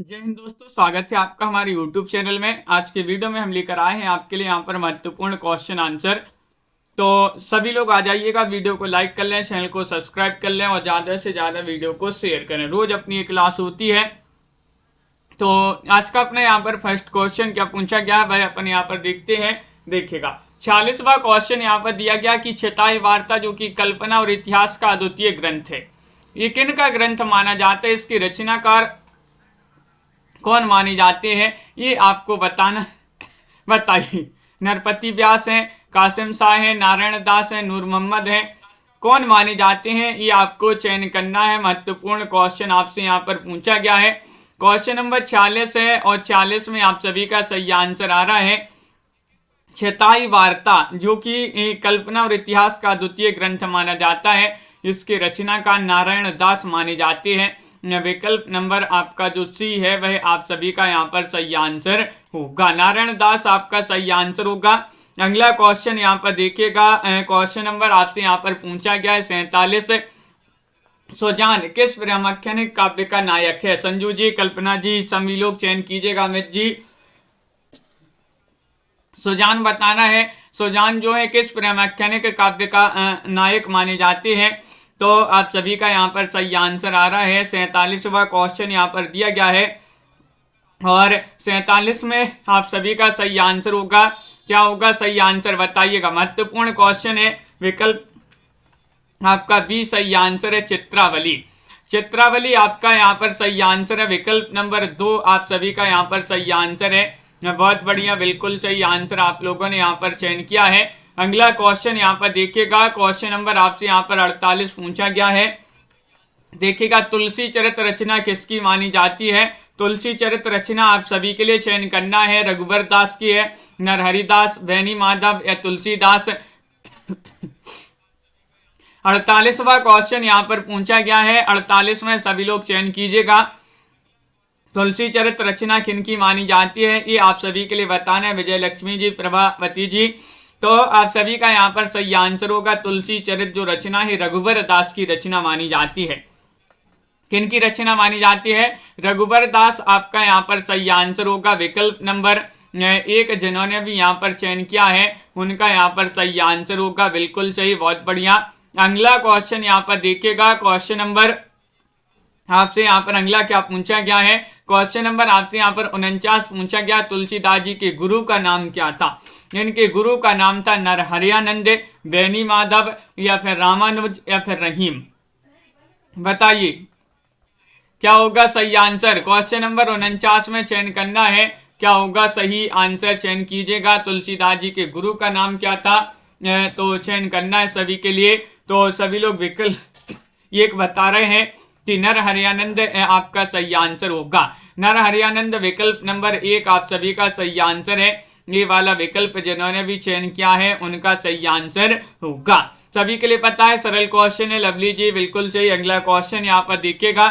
जय हिंद दोस्तों, स्वागत है आपका हमारे YouTube चैनल में। आज के वीडियो में हम लेकर आए हैं आपके लिए यहाँ पर महत्वपूर्ण क्वेश्चन आंसर। तो सभी लोग आ जाइएगा, वीडियो को लाइक कर लें, चैनल को सब्सक्राइब कर लें और ज़्यादा से ज़्यादा वीडियो को शेयर करें। रोज अपनी एक क्लास होती है। तो आज का अपने यहाँ पर फर्स्ट क्वेश्चन क्या पूछा गया है भाई, अपन यहाँ पर देखते हैं। देखिएगा 46वां क्वेश्चन यहाँ पर दिया गया कि चेताई वार्ता जो कि कल्पना और इतिहास का अद्वितीय ग्रंथ है, ये किन का ग्रंथ माना जाता है, इसकी रचनाकार कौन माने जाते हैं, ये आपको बताना। बताइए। नरपति व्यास हैं, कासिम शाह हैं, नारायण दास हैं, नूर मोहम्मद हैं, कौन माने जाते हैं, ये आपको चयन करना है। महत्वपूर्ण क्वेश्चन आपसे यहाँ पर पूछा गया है। क्वेश्चन नंबर 46 है और 46 में आप सभी का सही आंसर आ रहा है चेताई वार्ता, जो कि कल्पना और इतिहास का द्वितीय ग्रंथ माना जाता है। इसके रचनाकार नारायण दास माने जाते हैं। विकल्प नंबर आपका जो सी है वह आप सभी का यहाँ पर सही आंसर होगा। नारायण दास आपका सही आंसर होगा। अगला क्वेश्चन यहाँ पर देखिएगा। क्वेश्चन नंबर आपसे यहाँ पर पूछा गया है 47। सुजान किस ब्रह्माख्यानिक काव्य का नायक है? संजू जी, कल्पना जी, सभी लोग चयन कीजिएगा। अमित जी, सुजान बताना है। सुजान जो है किस ब्रह्माख्यानिक काव्य का नायक माने जाते हैं? तो आप सभी का यहाँ पर सही आंसर आ रहा है। 47वां क्वेश्चन यहाँ पर दिया गया है और 47 में आप सभी का सही आंसर होगा। क्या होगा सही आंसर बताइएगा। महत्वपूर्ण क्वेश्चन है। विकल्प आपका बी सही आंसर है, चित्रावली। चित्रावली आपका यहाँ पर सही आंसर है। विकल्प नंबर 2 आप सभी का यहाँ पर सही आंसर है। बहुत बढ़िया, बिल्कुल सही आंसर आप लोगों ने यहाँ पर चयन किया है। अगला क्वेश्चन यहाँ पर देखिएगा। क्वेश्चन नंबर आपसे यहाँ पर 48 पूछा गया है। देखिएगा, तुलसी चरित रचना किसकी मानी जाती है? तुलसी चरित रचना आप सभी के लिए चयन करना है। रघुवर दास की है, नरहरि दास, बैनी माधव या तुलसीदास। 48वां क्वेश्चन यहाँ पर पूछा गया है। 48 में सभी लोग चयन कीजिएगा। तुलसी चरित रचना किनकी मानी जाती है, ये आप सभी के लिए बताना है। विजय लक्ष्मी जी, प्रभावती जी, तो आप सभी का यहाँ पर सही आंसर होगा। तुलसी चरित जो रचना है रघुवर दास की रचना मानी जाती है। किनकी रचना मानी जाती है? रघुवर दास आपका यहाँ पर सही आंसर होगा। विकल्प नंबर 1 जिन्होंने भी यहाँ पर चयन किया है उनका यहाँ पर सही आंसर होगा। बिल्कुल सही, बहुत बढ़िया। अगला क्वेश्चन यहाँ पर देखिएगा। क्वेश्चन नंबर आपसे यहाँ पर अगला क्या पूछा गया है? क्वेश्चन नंबर आपसे यहाँ पर 49 पूछा गया। तुलसीदास जी के गुरु का नाम क्या था? इनके गुरु का नाम था नरहरियानंद, बैनी माधव या फिर रामानुज या फिर रहीम। बताइए क्या होगा सही आंसर। क्वेश्चन नंबर 49 में चयन करना है। क्या होगा सही आंसर, चयन कीजिएगा। तुलसीदास जी के गुरु का नाम क्या था? तो चयन करना है सभी के लिए। तो सभी लोग विकल्प एक बता रहे हैं कि नरहरियानंद आपका सही आंसर होगा। नरहरियानंद विकल्प नंबर 1 आप सभी का सही आंसर है। ये वाला विकल्प जिन्होंने भी चयन किया है उनका सही आंसर होगा। सभी के लिए पता है, सरल क्वेश्चन है। लवली जी, बिल्कुल सही। अगला क्वेश्चन यहाँ पर देखिएगा।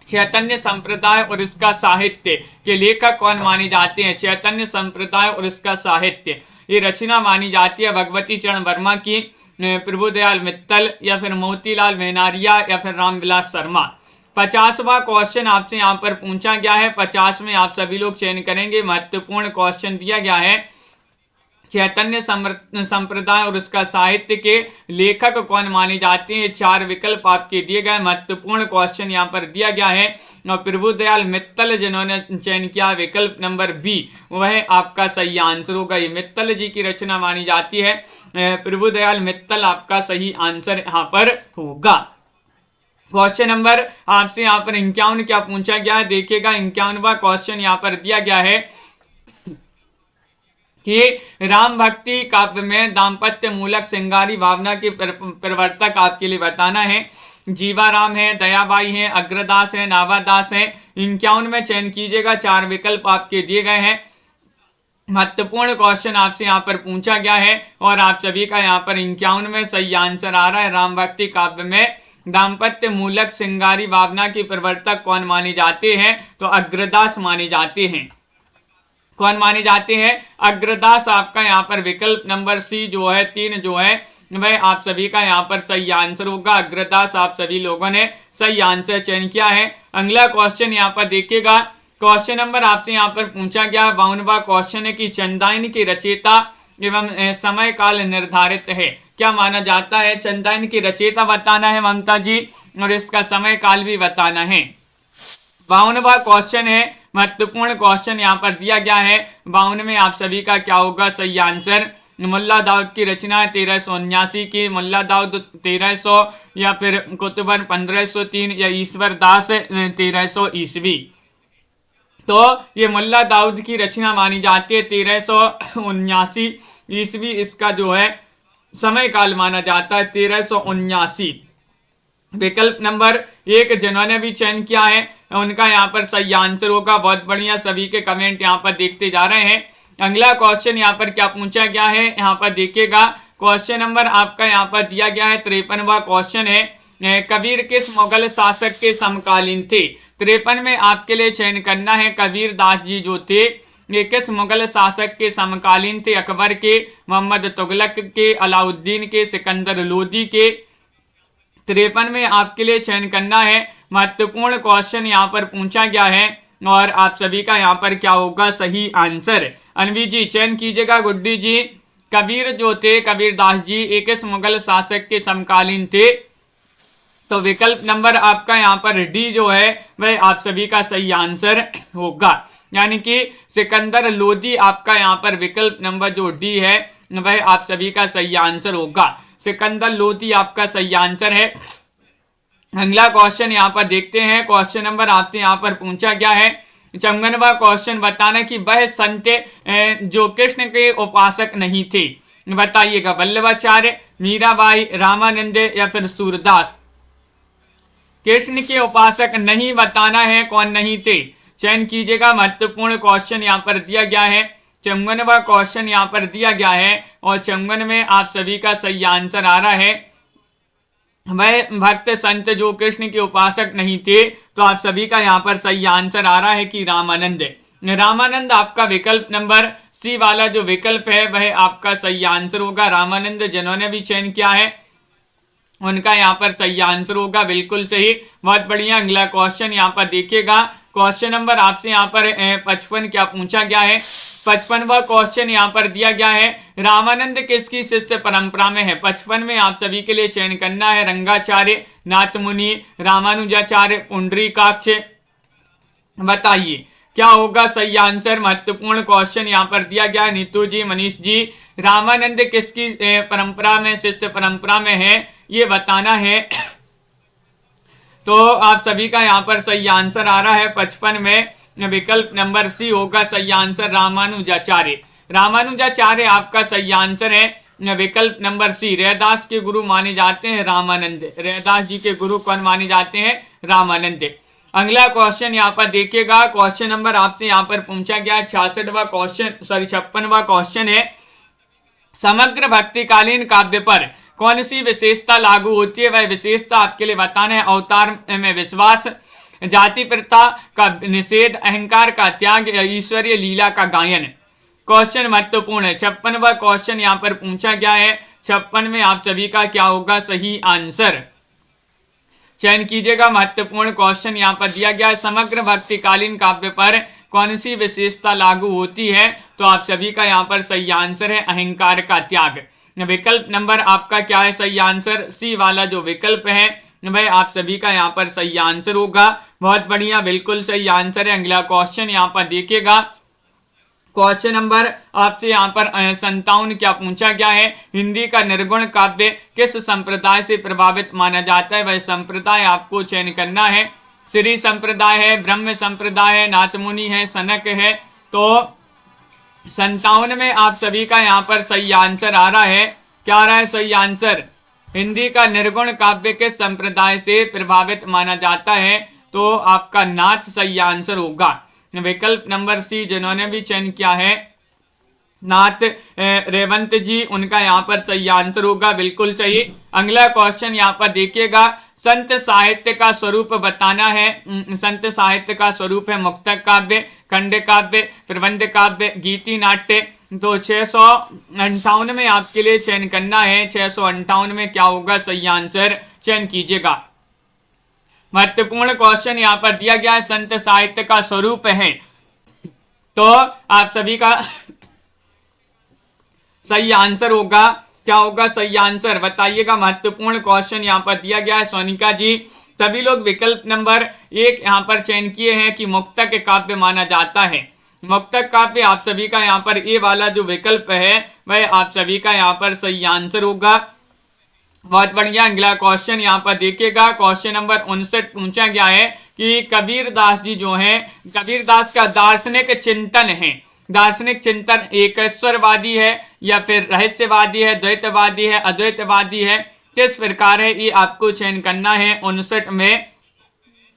चैतन्य संप्रदाय और इसका साहित्य के लेखक कौन माने जाते हैं? चैतन्य संप्रदाय और इसका साहित्य, ये रचना मानी जाती है भगवती चरण वर्मा की, प्रभुदयाल मित्तल या फिर मोतीलाल वेनारिया या फिर रामविलास शर्मा। 50वां क्वेश्चन आपसे यहाँ पर पूछा गया है। 50 में आप सभी लोग चयन करेंगे। महत्वपूर्ण क्वेश्चन दिया गया है। चैतन्य संप्रदाय और उसका साहित्य के लेखक कौन माने जाते हैं? 4 विकल्प आपके दिए गए। महत्वपूर्ण क्वेश्चन यहाँ पर दिया गया है और प्रभुदयाल मित्तल जिन्होंने चयन किया विकल्प नंबर बी, वह आपका सही आंसर होगा। ये मित्तल जी की रचना मानी जाती है। प्रभुदयाल मित्तल आपका सही आंसर यहाँ पर होगा। क्वेश्चन नंबर आपसे यहाँ पर 51 क्या पूछा गया है? देखिएगा 51वां क्वेश्चन यहाँ पर दिया गया है कि राम भक्ति काव्य में दाम्पत्य मूलक श्रृंगारी भावना के प्रवर्तक आपके लिए बताना है। जीवाराम है, दयाबाई है, अग्रदास है, नावादास है। 51 में चयन कीजिएगा। 4 विकल्प आपके दिए गए हैं। महत्वपूर्ण क्वेश्चन आपसे यहाँ पर पूछा गया है और आप सभी का यहाँ पर 51 में सही आंसर आ रहा है। राम भक्ति काव्य में दाम्पत्य मूलक श्रृंगारी भावना के प्रवर्तक कौन माने जाते हैं? तो अग्रदास माने जाते हैं। कौन माने जाते हैं? अग्रदास आपका यहाँ पर विकल्प नंबर सी जो है 3 जो है वह आप सभी का यहाँ पर सही आंसर होगा। अग्रदास आप सभी लोगों ने सही आंसर चयन किया है। अगला क्वेश्चन यहाँ पर देखिएगा, क्वेश्चन नंबर आपसे यहाँ पर पूछा गया 52वां क्वेश्चन है कि चंदायन की रचयिता एवं समय काल निर्धारित है। क्या माना जाता है? चंदायन की रचयिता बताना है ममता जी, और इसका समय काल भी बताना है। 52वां क्वेश्चन है, महत्वपूर्ण क्वेश्चन यहाँ पर दिया गया है। 52 में आप सभी का क्या होगा सही आंसर? मुल्ला दाऊद की रचना है 1379 की, मुल्ला दाऊद 1300 या फिर कुतुबन 1503 या ईश्वर दास 1300 ईस्वी। तो ये मुल्ला दाऊद की रचना मानी जाती है 1379 ईस्वी। इसका जो है समय काल माना जाता है 1379। विकल्प नंबर 1 जिन्होंने भी चयन किया है उनका यहाँ पर सही आंसर होगा। बहुत बढ़िया, सभी के कमेंट यहाँ पर देखते जा रहे हैं। अगला क्वेश्चन यहाँ पर क्या पूछा गया है, यहाँ पर देखिएगा। क्वेश्चन नंबर आपका यहाँ पर दिया गया है 53वां क्वेश्चन है, कबीर किस मुगल शासक के समकालीन थे? 53 में आपके लिए चयन करना है। कबीर दास जी जो थे ये किस मुगल शासक के समकालीन थे? अकबर के, मोहम्मद तुगलक के, अलाउद्दीन के, सिकंदर लोदी के। 53 में आपके लिए चयन करना है। महत्वपूर्ण क्वेश्चन यहाँ पर पूछा गया है और आप सभी का यहाँ पर क्या होगा सही आंसर? अनवी जी चयन कीजिएगा। गुड्डी जी, कबीर जो थे कबीर दास जी एक किस मुगल शासक के समकालीन थे? तो विकल्प नंबर आपका यहाँ पर डी जो है वह आप सभी का सही आंसर होगा, यानी कि सिकंदर लोदी आपका यहाँ पर विकल्प नंबर जो डी है वह आप सभी का सही आंसर होगा। सिकंदर लोदी आपका सही आंसर है। अगला क्वेश्चन यहाँ पर देखते हैं। क्वेश्चन नंबर आपसे यहाँ पर पूछा गया है 54वां क्वेश्चन, बताना कि वह संत जो कृष्ण के उपासक नहीं थे। बताइएगा, वल्लभाचार्य, मीराबाई, रामानंद या फिर सूरदास। कृष्ण के उपासक नहीं बताना है, कौन नहीं थे? चयन कीजिएगा। महत्वपूर्ण क्वेश्चन यहाँ पर दिया गया है। 54वां क्वेश्चन यहाँ पर दिया गया है और 54 में आप सभी का सही आंसर आ रहा है वह भक्त संत जो कृष्ण के उपासक नहीं थे। तो आप सभी का यहाँ पर सही आंसर आ रहा है कि रामानंद। रामानंद आपका विकल्प नंबर सी वाला जो विकल्प है वह आपका सही आंसर होगा। रामानंद जिन्होंने भी चयन किया है उनका यहाँ पर सही आंसर होगा, बिल्कुल सही, बहुत बढ़िया। अगला क्वेश्चन यहाँ पर देखिएगा। क्वेश्चन नंबर आपसे यहाँ पर 55 क्या पूछा गया है? 55वां क्वेश्चन यहाँ पर दिया गया है, रामानंद किसकी शिष्य परंपरा में है? 55 में आप सभी के लिए चयन करना है। रंगाचार्य, नाथमुनि, रामानुजाचार्य, पुंडरीकाक्ष। बताइए क्या होगा सही आंसर? महत्वपूर्ण क्वेश्चन यहाँ पर दिया गया है। नीतू जी, मनीष जी, रामानंद किसकी परंपरा में शिष्य परंपरा में है ये बताना है। तो आप सभी का यहाँ पर सही आंसर आ रहा है 55 में विकल्प नंबर सी होगा सही आंसर, रामानुजाचार्य। रामानुजाचार्य आपका सही आंसर है। विकल्प नंबर सी, रैदास के गुरु माने जाते हैं रामानंद। रैदास जी के गुरु कौन माने जाते हैं? रामानंद। अगला क्वेश्चन यहाँ पर देखिएगा। क्वेश्चन नंबर आपसे यहाँ पर पूछा गया 56वां क्वेश्चन 56वां क्वेश्चन है, समग्र भक्तिकालीन काव्य पर कौन सी विशेषता लागू होती है? वह विशेषता आपके लिए बताना है। अवतार में विश्वास, जाति प्रथा का निषेध, अहंकार का त्याग या ईश्वरीय लीला का गायन। क्वेश्चन महत्वपूर्ण है। 56वां क्वेश्चन यहाँ पर पूछा गया है। 56 में आप सभी का क्या होगा सही आंसर? चयन कीजिएगा। महत्वपूर्ण क्वेश्चन यहाँ पर दिया गया है, समग्र भक्तिकालीन काव्य पर कौन सी विशेषता लागू होती है? तो आप सभी का यहाँ पर सही आंसर है अहंकार का त्याग। विकल्प नंबर आपका क्या है सही आंसर? सी वाला जो विकल्प है वह आप सभी का यहाँ पर सही आंसर होगा। बहुत बढ़िया, बिल्कुल सही आंसर है। अगला क्वेश्चन यहाँ पर देखिएगा। क्वेश्चन नंबर आपसे यहाँ पर 57 क्या पूछा गया है, हिंदी का निर्गुण काव्य किस संप्रदाय से प्रभावित माना जाता है? वह संप्रदाय आपको चयन करना है। श्री संप्रदाय है, ब्रह्म संप्रदाय है, नाथमुनि है, सनक है। तो 57 में आप सभी का यहाँ पर सही आंसर आ रहा है। क्या आ रहा है सही आंसर? हिंदी का निर्गुण काव्य किस संप्रदाय से प्रभावित माना जाता है? तो आपका नाथ सही आंसर होगा। विकल्प नंबर सी जिन्होंने भी चयन किया है नाथ रेवंत जी, उनका यहाँ पर सही आंसर होगा, बिल्कुल सही। अगला क्वेश्चन यहाँ पर देखिएगा। संत साहित्य का स्वरूप बताना है। संत साहित्य का स्वरूप है मुक्तक काव्य, खंड काव्य, प्रबंध काव्य, गीति नाट्य तो 658 में आपके लिए चयन करना है। 658 में क्या होगा, सही आंसर चयन कीजिएगा। महत्वपूर्ण क्वेश्चन यहाँ पर दिया गया है, संत साहित्य का स्वरूप है, तो आप सभी का सही आंसर होगा, क्या होगा सही आंसर बताइएगा। महत्वपूर्ण क्वेश्चन यहाँ पर दिया गया है सोनिका जी। सभी लोग विकल्प नंबर 1 यहाँ पर चयन किए हैं कि मुक्तक काव्य माना जाता है। मुक्तक काव्य आप सभी का यहाँ पर ए वाला जो विकल्प है वह आप सभी का यहाँ पर सही आंसर होगा। बहुत बढ़िया। अगला क्वेश्चन यहाँ पर देखिएगा, क्वेश्चन नंबर 59 पूछा गया है कि कबीरदास जी जो हैं, कबीरदास का दार्शनिक चिंतन है, दार्शनिक चिंतन एकेश्वरवादी है या फिर रहस्यवादी है, द्वैतवादी है, अद्वैतवादी है, किस प्रकार है, ये आपको चयन करना है। 59 में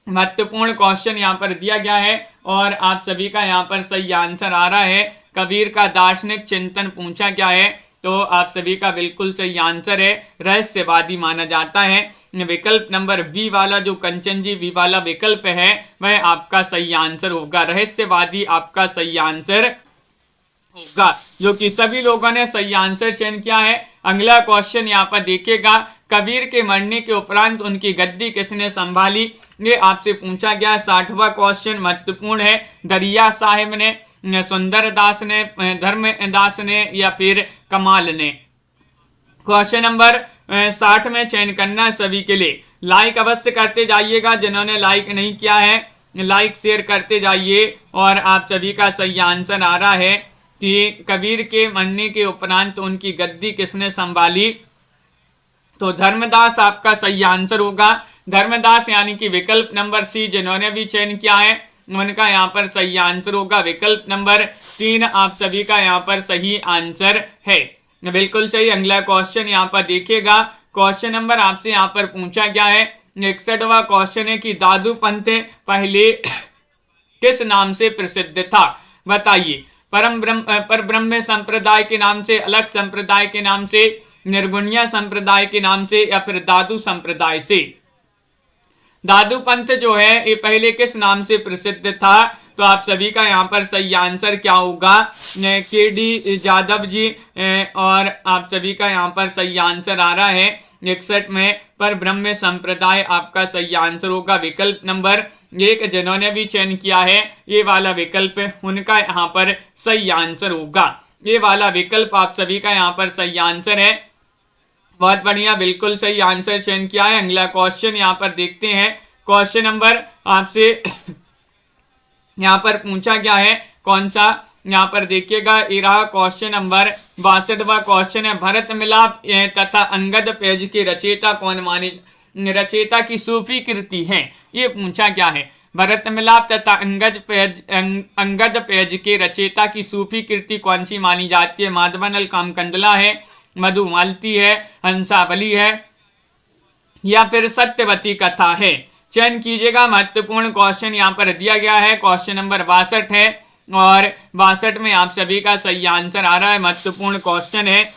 महत्वपूर्ण क्वेश्चन यहाँ पर दिया गया है और आप सभी का यहाँ पर सही आंसर आ रहा है। कबीर का दार्शनिक चिंतन पूछा गया है, तो आप सभी का बिल्कुल सही आंसर है, रहस्यवादी माना जाता है। विकल्प नंबर बी वाला जो कंचन जी बी वाला विकल्प है वह आपका सही आंसर होगा, रहस्यवादी आपका सही आंसर होगा, जो कि सभी लोगों ने सही आंसर चयन किया है। अगला क्वेश्चन यहाँ पर देखिएगा, कबीर के मरने के उपरांत उनकी गद्दी किसने संभाली, ये आपसे पूछा गया। 60वां क्वेश्चन महत्वपूर्ण है, दरिया साहिब ने, सुंदर दास ने, धर्मदास ने या फिर कमाल ने। क्वेश्चन नंबर 60 में चयन करना है सभी के लिए। लाइक अवश्य करते जाइएगा, जिन्होंने लाइक नहीं किया है लाइक शेयर करते जाइए। और आप सभी का सही आंसर आ रहा है कि कबीर के मरने के उपरांत उनकी गद्दी किसने संभाली, तो धर्मदास आपका सही आंसर होगा। धर्मदास यानी कि विकल्प नंबर सी जिन्होंने भी चयन किया है उनका यहाँ पर सही आंसर होगा। विकल्प नंबर 3 आप सभी का यहाँ पर सही आंसर है, बिल्कुल सही। अगला क्वेश्चन यहाँ पर देखिएगा, क्वेश्चन नंबर आपसे यहाँ पर पूछा गया है। 61वां क्वेश्चन है कि दादू पंथ पहले किस नाम से प्रसिद्ध था, बताइए। पर ब्रह्म संप्रदाय के नाम से, अलग संप्रदाय के नाम से, निर्गुणिया संप्रदाय के नाम से या फिर दादू संप्रदाय से। दादू पंथ जो है ये पहले किस नाम से प्रसिद्ध था, तो आप सभी का यहाँ पर सही आंसर क्या होगा, KD यादव जी। और आप सभी का यहाँ पर सही आंसर आ रहा है 61 में पर ब्रह्म संप्रदाय आपका सही आंसर होगा। विकल्प नंबर 1 जिन्होंने भी चयन किया है ये वाला विकल्प उनका यहाँ पर सही आंसर होगा। ये वाला विकल्प आप सभी का यहाँ पर सही आंसर है, बहुत बढ़िया, बिल्कुल सही आंसर चयन किया है। अगला क्वेश्चन यहाँ पर देखते हैं, क्वेश्चन नंबर आपसे यहाँ पर पूछा गया है कौन सा, यहाँ पर देखिएगा ये रहा क्वेश्चन नंबर 62वां क्वेश्चन है। भरत मिलाप तथा अंगद पेज के रचयिता कौन माने, रचयिता की सूफी कृति है, ये पूछा गया है। भरत मिलाप तथा अंगद पेज के रचयिता की सूफी कृति कौन सी मानी जाती है, माधवानल कामकंदला है, मधुमालती है, हंसावली है या फिर सत्यवती कथा है, चयन कीजिएगा। महत्वपूर्ण क्वेश्चन यहाँ पर दिया गया है, क्वेश्चन नंबर 62 है और 62 में आप सभी का सही आंसर आ रहा है। महत्वपूर्ण क्वेश्चन है,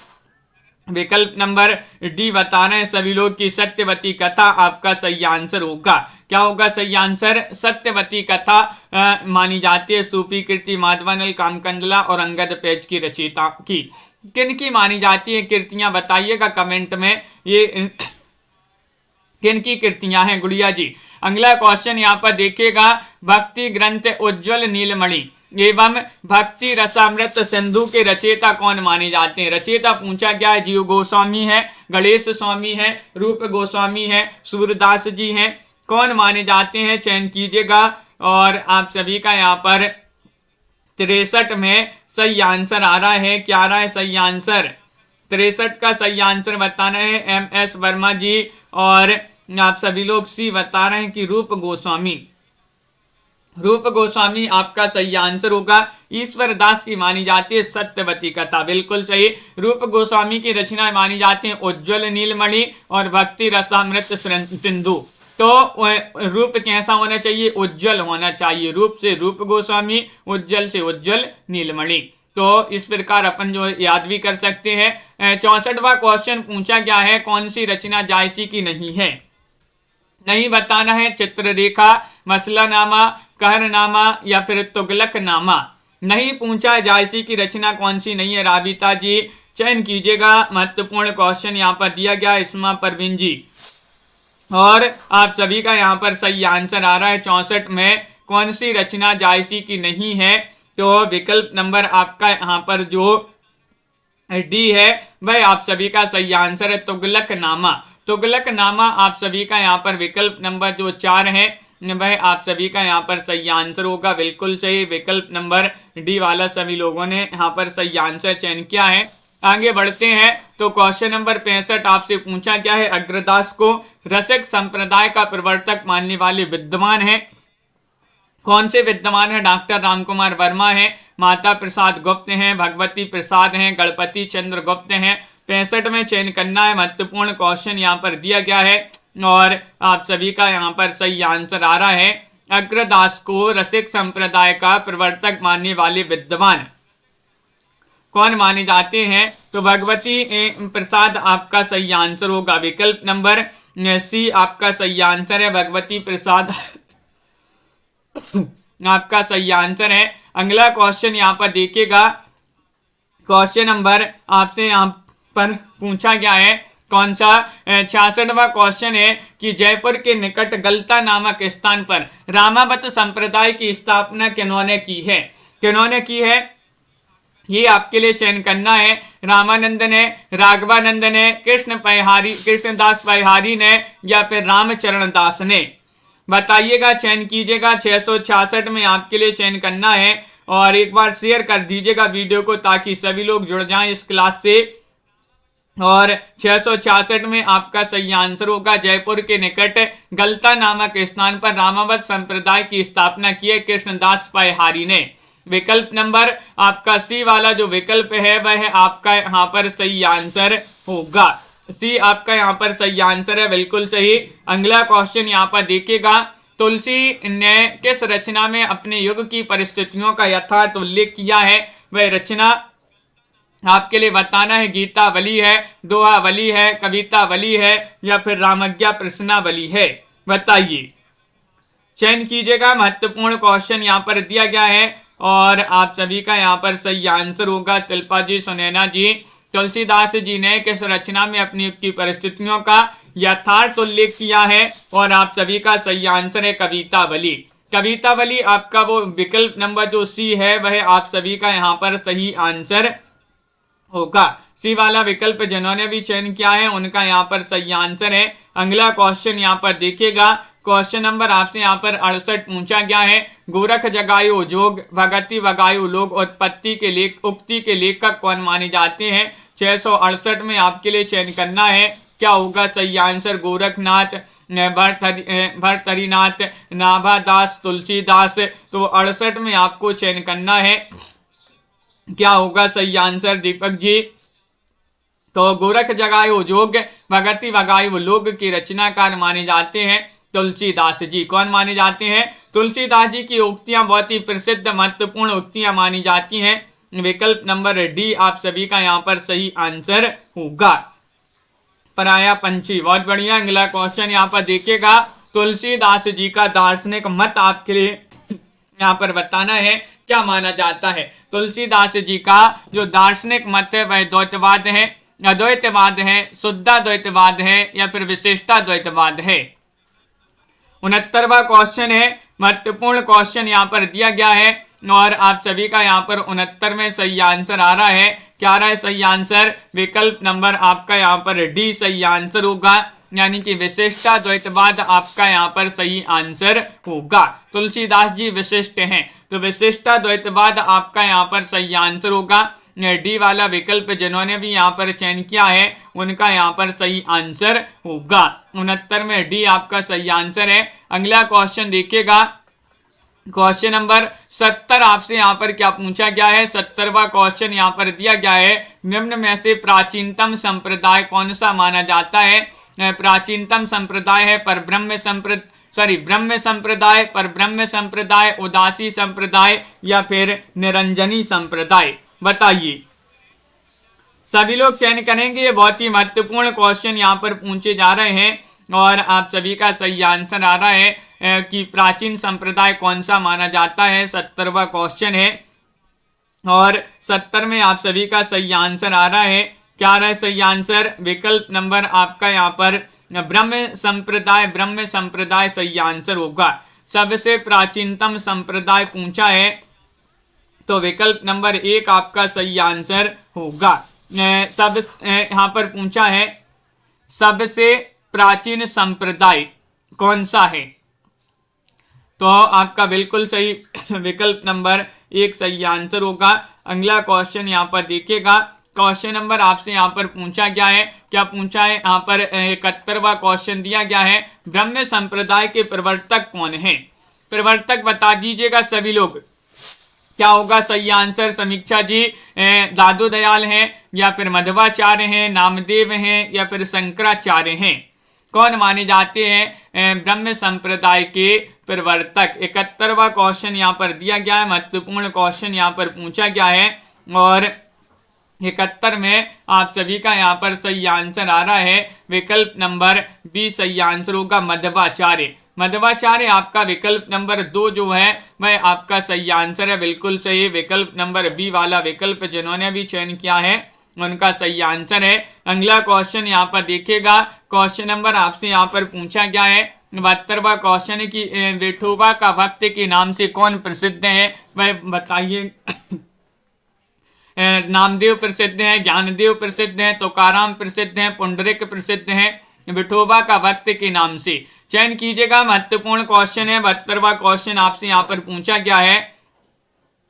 विकल्प नंबर डी बता रहे हैं सभी लोग की सत्यवती कथा आपका सही आंसर होगा। क्या होगा सही आंसर, सत्यवती कथा मानी जाती है सूफी कृति माधवानल कामकंदला और अंगद पेज की रचयिता की। किन की मानी जाती है कृतियां बताइएगा कमेंट में, ये किन की कृतियां हैं गुड़िया जी। अगला क्वेश्चन यहाँ पर देखिएगा, भक्ति ग्रंथ उज्ज्वल नीलमणि एवं भक्ति रसामृत सिंधु के रचयिता कौन माने जाते हैं। रचयिता पूछा गया है, जीव गोस्वामी है, गणेश स्वामी है, रूप गोस्वामी है, सूरदास जी हैं, कौन माने जाते हैं, चयन कीजिएगा। और आप सभी का यहाँ पर 63 में सही आंसर आ रहा है, क्या आ रहा है सही आंसर, 63 का सही आंसर बताना है MS वर्मा जी। और आप सभी लोग सी बता रहे हैं कि रूप गोस्वामी, रूप गोस्वामी आपका सही आंसर होगा। ईश्वर दास की मानी जाती है सत्यवती कथा, बिल्कुल सही। रूप गोस्वामी की रचना मानी जाती है उज्ज्वल नीलमणि और भक्ति रसामृत सिंधु। तो रूप कैसा होना चाहिए, उज्जवल होना चाहिए, रूप से रूप गोस्वामी, उज्जवल से उज्जवल नीलमणि। तो इस प्रकार अपन जो याद भी कर सकते हैं। 64वां क्वेश्चन पूछा गया है, कौन सी रचना जायसी की नहीं है, नहीं बताना है। चित्ररेखा, मसलानामा, कहरनामा या फिर तुगलकनामा, नहीं पूछा जायसी की रचना कौन सी नहीं है राबिता जी, चयन कीजिएगा। महत्वपूर्ण क्वेश्चन यहाँ पर दिया गया इस्मा परवीन जी, और आप सभी का यहाँ पर सही आंसर आ रहा है 64 में कौन सी रचना जायसी की नहीं है। तो विकल्प नंबर आपका यहाँ पर जो डी है वह आप सभी का सही आंसर है, तुगलकनामा। तुगलकनामा आप सभी का यहाँ पर विकल्प नंबर जो 4 है वह आप सभी का यहाँ पर सही आंसर होगा, बिल्कुल सही। विकल्प नंबर डी वाला सभी लोगों ने यहाँ पर सही आंसर चयन किया है। आगे बढ़ते हैं तो क्वेश्चन नंबर 65 आपसे पूछा गया है, अग्रदास को रसिक संप्रदाय का प्रवर्तक मानने वाले विद्वान है, कौन से विद्वान है? डॉक्टर रामकुमार वर्मा है, माता प्रसाद गुप्त हैं, भगवती प्रसाद हैं, गणपति चंद्र गुप्त हैं। 65 में चयन करना है, महत्वपूर्ण क्वेश्चन यहाँ पर दिया गया है और आप सभी का यहाँ पर सही आंसर आ रहा है, अग्रदास को रसिक संप्रदाय का प्रवर्तक मानने वाले विद्वान कौन माने जाते हैं? तो भगवती प्रसाद आपका सही आंसर होगा, विकल्प नंबर सी आपका सही आंसर है, भगवती प्रसाद आपका सही आंसर है। अगला क्वेश्चन यहाँ पर देखिएगा, क्वेश्चन नंबर आपसे यहाँ पर पूछा गया है कौन सा? 66वां क्वेश्चन है कि जयपुर के निकट गलता नामक स्थान पर रामावत संप्रदाय की स्थापना किन्होंने की है? किन्होंने की है ये आपके लिए चयन करना है। रामानंद ने, राघवानंद ने, कृष्णदास परिहारी ने या फिर रामचरण दास ने? बताइएगा, चयन कीजिएगा। 666 में आपके लिए चयन करना है और एक बार शेयर कर दीजिएगा वीडियो को ताकि सभी लोग जुड़ जाएं इस क्लास से। और 666 में आपका सही आंसर होगा, जयपुर के निकट गलता नामक स्थान पर रामावत संप्रदाय की स्थापना की है कृष्णदास परिहारी ने। विकल्प नंबर आपका सी वाला जो विकल्प है वह आपका यहाँ पर सही आंसर होगा, सी आपका यहाँ पर सही आंसर है, बिल्कुल सही। अगला क्वेश्चन यहाँ पर देखिएगा, तुलसी ने किस रचना में अपने युग की परिस्थितियों का यथार्थ उल्लेख किया है? वह रचना आपके लिए बताना है, गीतावली है, दोहावली है, कवितावली है या फिर रामज्ञा प्रश्नावली है? बताइए, चयन कीजिएगा। महत्वपूर्ण क्वेश्चन यहाँ पर दिया गया है और आप सभी का यहाँ पर सही आंसर होगा, शिल्पा जी, सुनैना जी। तुलसीदास जी ने किस रचना में अपनी युग की परिस्थितियों का यथार्थ उल्लेख किया है? और आप सभी का सही आंसर है कवितावली। कवितावली आपका वो विकल्प नंबर जो सी है वह आप सभी का यहाँ पर सही आंसर होगा, सी वाला विकल्प जिन्होंने भी चयन किया है उनका यहाँ पर सही आंसर है। अगला क्वेश्चन यहाँ पर देखिएगा, क्वेश्चन नंबर आपसे यहाँ पर 68 पूछा गया है, गोरख जगायु जोग भगति वगायु लोग उत्पत्ति के उक्ति के लेखक कौन माने जाते हैं? 668 में आपके लिए चयन करना है, क्या होगा सही आंसर? गोरखनाथ, भर्तरीनाथ, नाभादास, तुलसीदास। तो 68 में आपको चयन करना है, क्या होगा सही आंसर दीपक जी? तो गोरख जगायु जोग भगति वगायु लोग के रचनाकार माने जाते हैं तुलसीदास जी। कौन माने जाते हैं? तुलसीदास जी की उक्तियां बहुत ही प्रसिद्ध महत्वपूर्ण उक्तियां मानी जाती हैं, विकल्प नंबर डी आप सभी का यहाँ पर सही आंसर होगा, पराया पंछी। बहुत बढ़िया। अगला क्वेश्चन यहाँ पर देखिएगा, तुलसीदास जी का दार्शनिक मत आपके लिए यहाँ पर बताना है, क्या माना जाता है? तुलसीदास जी का जो दार्शनिक मत है वह द्वैतवाद है, अद्वैतवाद है, शुद्धाद्वैतवाद है या फिर विशिष्टाद्वैतवाद है? 69वां क्वेश्चन है, महत्वपूर्ण क्वेश्चन यहाँ पर दिया गया है और आप सभी का यहाँ पर 69 में सही आंसर आ रहा है। क्या आ रहा है सही आंसर? विकल्प नंबर आपका यहाँ पर डी सही आंसर होगा, यानी कि विशिष्टाद्वैतवाद आपका यहाँ पर सही आंसर होगा। तुलसीदास जी विशिष्ट हैं तो विशिष्टाद्वैतवाद आपका यहाँ पर सही आंसर होगा, डी वाला विकल्प जिन्होंने भी यहाँ पर चयन किया है उनका यहाँ पर सही आंसर होगा। 69 में डी आपका सही आंसर है। अगला क्वेश्चन देखिएगा, क्वेश्चन नंबर 70 आपसे यहाँ पर क्या पूछा गया है? 70वां क्वेश्चन यहाँ पर दिया गया है, निम्न में से प्राचीनतम संप्रदाय कौन सा माना जाता है? प्राचीनतम संप्रदाय है ब्रह्म संप्रदाय, परब्रह्म संप्रदाय, उदासी संप्रदाय या फिर निरंजनी संप्रदाय? बताइए, सभी लोग चयन करेंगे। ये बहुत ही महत्वपूर्ण क्वेश्चन यहाँ पर पूछे जा रहे हैं और आप सभी का सही आंसर आ रहा है कि प्राचीन संप्रदाय कौन सा माना जाता है। 70वां क्वेश्चन है और 70 में आप सभी का सही आंसर आ रहा है। क्या आ रहा है सही आंसर? विकल्प नंबर आपका यहाँ पर ब्रह्म संप्रदाय सही आंसर होगा। सबसे प्राचीनतम संप्रदाय पूछा है तो विकल्प नंबर 1 आपका सही आंसर होगा। यहाँ पर पूछा है सबसे प्राचीन संप्रदाय कौन सा है, तो आपका बिल्कुल सही विकल्प नंबर 1 सही आंसर होगा। अगला क्वेश्चन यहाँ पर देखिएगा। क्वेश्चन नंबर आपसे यहाँ पर पूछा गया है, क्या पूछा है यहाँ पर 71वां क्वेश्चन दिया गया है, ब्रह्म संप्रदाय के प्रवर्तक कौन है? प्रवर्तक बता दीजिएगा सभी लोग। क्या होगा सही आंसर? समीक्षा जी दादू दयाल हैं या फिर मध्वाचार्य हैं, नामदेव हैं या फिर शंकराचार्य हैं? कौन माने जाते हैं ब्रह्म संप्रदाय के प्रवर्तक? 71वां क्वेश्चन यहाँ पर दिया गया है, महत्वपूर्ण क्वेश्चन यहाँ पर पूछा गया है और 71 में आप सभी का यहाँ पर सही आंसर आ रहा है विकल्प नंबर 20 सही आंसर होगा, मध्वाचार्य। मध्वाचार्य आपका विकल्प नंबर 2 जो है वह आपका सही आंसर है, बिल्कुल सही। विकल्प नंबर बी वाला विकल्प जिन्होंने भी चयन किया है उनका सही आंसर है। अगला क्वेश्चन यहाँ पर देखिएगा। क्वेश्चन नंबर आपसे यहाँ पर पूछा गया है 72वां क्वेश्चन की विठोबा का भक्त के नाम से कौन प्रसिद्ध है, वह बताइए। नामदेव प्रसिद्ध है, ज्ञानदेव प्रसिद्ध है, तुकाराम प्रसिद्ध है, पुंडरिक प्रसिद्ध है, विठोबा का भक्त के नाम से चयन कीजिएगा। महत्वपूर्ण क्वेश्चन है, 72वां क्वेश्चन आपसे यहाँ पर पूछा गया है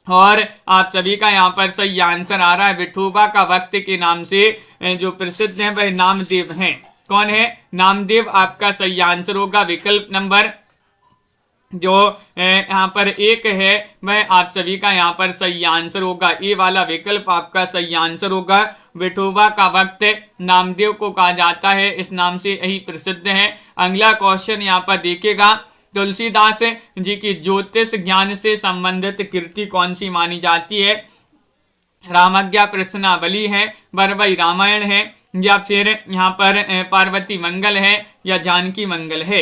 और आप सभी का यहाँ पर सही आंसर आ रहा है विठोबा का भक्त के नाम से जो प्रसिद्ध है वह नामदेव हैं। कौन है? नामदेव आपका सही आंसर होगा। विकल्प नंबर जो यहाँ पर 1 है वह आप सभी का यहाँ पर सही आंसर होगा। ए वाला विकल्प आपका सही आंसर होगा। विठोबा का भक्त नामदेव को कहा जाता है, इस नाम से यही प्रसिद्ध है। अगला क्वेश्चन यहाँ पर देखिएगा। तुलसीदास जी की ज्योतिष ज्ञान से संबंधित कृति कौन सी मानी जाती है? रामज्ञा प्रश्नावली है, बरबई रामायण है या फिर यहाँ पर पार्वती मंगल है या जानकी मंगल है?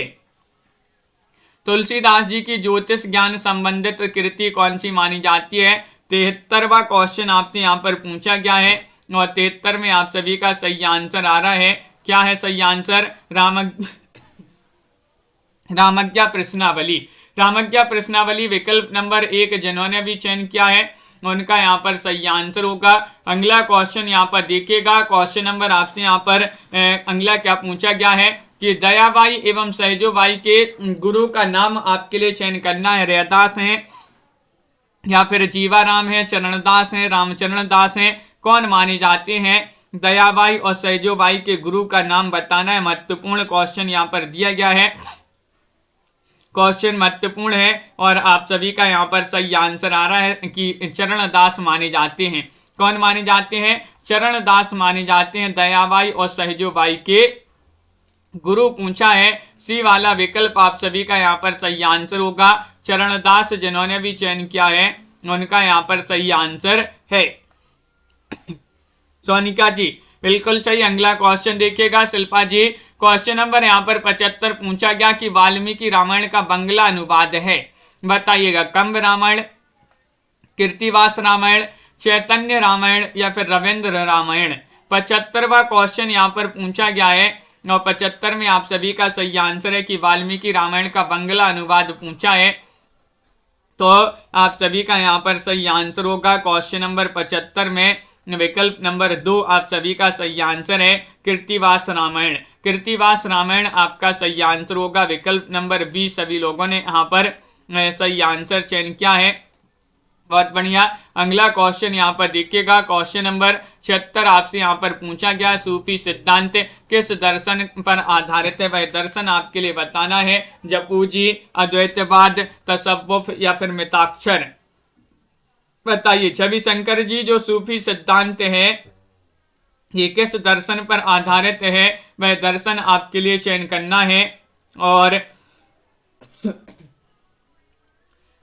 तुलसीदास जी की ज्योतिष ज्ञान संबंधित कृति कौन सी मानी जाती है? 73वां क्वेश्चन आपसे यहाँ पर पूछा गया है और 73 में आप सभी का सही आंसर आ रहा है। क्या है सही आंसर? रामज्ञा प्रश्नावली। रामज्ञा प्रश्नावली विकल्प नंबर 1 जिन्होंने भी चयन किया है उनका यहाँ पर सही आंसर होगा। अगला क्वेश्चन यहाँ पर देखिएगा। क्वेश्चन नंबर आपसे यहाँ पर अगला क्या पूछा गया है कि दयाबाई एवं सहजोबाई के गुरु का नाम आपके लिए चयन करना है। रैदास हैं या फिर जीवाराम है, चरणदास हैं, रामचरण दास हैं, कौन माने जाते हैं? दयाबाई और सहजोबाई के गुरु का नाम बताना है। महत्वपूर्ण क्वेश्चन यहाँ पर दिया गया है, क्वेश्चन महत्वपूर्ण है और आप सभी का यहाँ पर सही आंसर आ रहा है कि चरणदास माने जाते हैं। कौन माने जाते हैं? चरणदास माने जाते हैं। दयाबाई और सहजोबाई के गुरु पूछा है, सी वाला विकल्प आप सभी का यहाँ पर सही आंसर होगा। चरणदास जिन्होंने भी चयन किया है उनका यहाँ पर सही आंसर है। सोनिका जी बिल्कुल सही। अगला क्वेश्चन देखिएगा। शिल्पा जी क्वेश्चन नंबर यहाँ पर 75 पूछा गया कि वाल्मीकि रामायण का बंगला अनुवाद है, बताइएगा। कंब रामायण, कीर्तिवास रामायण, चैतन्य रामायण या फिर रविंद्र रामायण? 75वां क्वेश्चन यहाँ पर पूछा गया है और 75 में आप सभी का सही आंसर है कि वाल्मीकि रामायण का बंगला अनुवाद पूछा है, तो आप सभी का यहाँ पर सही आंसर होगा। क्वेश्चन नंबर 75 में विकल्प नंबर 2 आप सभी का सही आंसर है कीर्तिवास रामायण। कीर्तिवास रामायण आपका सही आंसर होगा। विकल्प नंबर 20 सभी लोगों ने यहाँ पर सही आंसर चयन किया है, बहुत बढ़िया। अगला क्वेश्चन यहाँ पर देखिएगा। क्वेश्चन नंबर 76 आपसे यहाँ पर पूछा गया, सूफी सिद्धांत किस दर्शन पर आधारित है? वह दर्शन आपके लिए बताना है। जपूजी, अद्वैतवाद, तसव्वुफ या फिर मिताक्षर? बताइए। छवि शंकर जी जो सूफी सिद्धांत है ये किस दर्शन पर आधारित है? वह दर्शन आपके लिए चयन करना है और